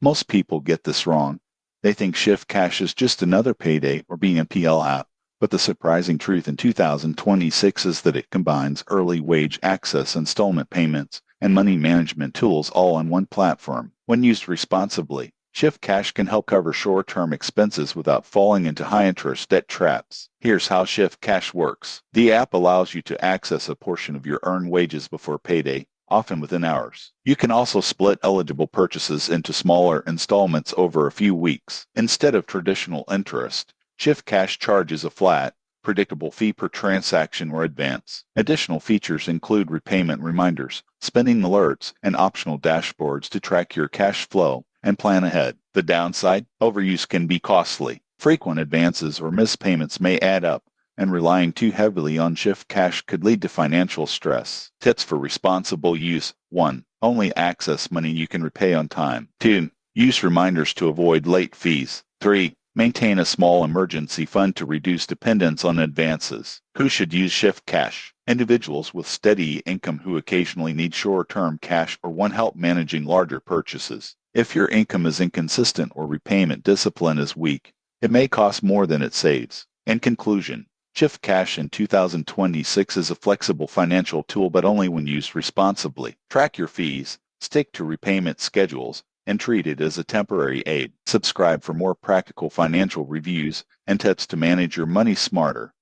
Most people get this wrong. They think Shift Cash is just another payday or BNPL app, but the surprising truth in 2026 is that it combines early wage access, installment payments, and money management tools all on one platform. When used responsibly, Shift Cash can help cover short-term expenses without falling into high-interest debt traps. Here's how Shift Cash works. The app allows you to access a portion of your earned wages before payday, often within hours. You can also split eligible purchases into smaller installments over a few weeks. Instead of traditional interest, Shift Cash charges a flat, predictable fee per transaction or advance. Additional features include repayment reminders, spending alerts, and optional dashboards to track your cash flow and plan ahead. The downside? Overuse can be costly. Frequent advances or missed payments may add up, and relying too heavily on Shift Cash could lead to financial stress. Tips for responsible use: 1. Only access money you can repay on time. 2. Use reminders to avoid late fees. 3. Maintain a small emergency fund to reduce dependence on advances. Who should use Shift Cash? Individuals with steady income who occasionally need short-term cash or want help managing larger purchases. If your income is inconsistent or repayment discipline is weak, it may cost more than it saves. In conclusion, Shift Cash in 2026 is a flexible financial tool, but only when used responsibly. Track your fees, stick to repayment schedules, and treat it as a temporary aid. Subscribe for more practical financial reviews and tips to manage your money smarter.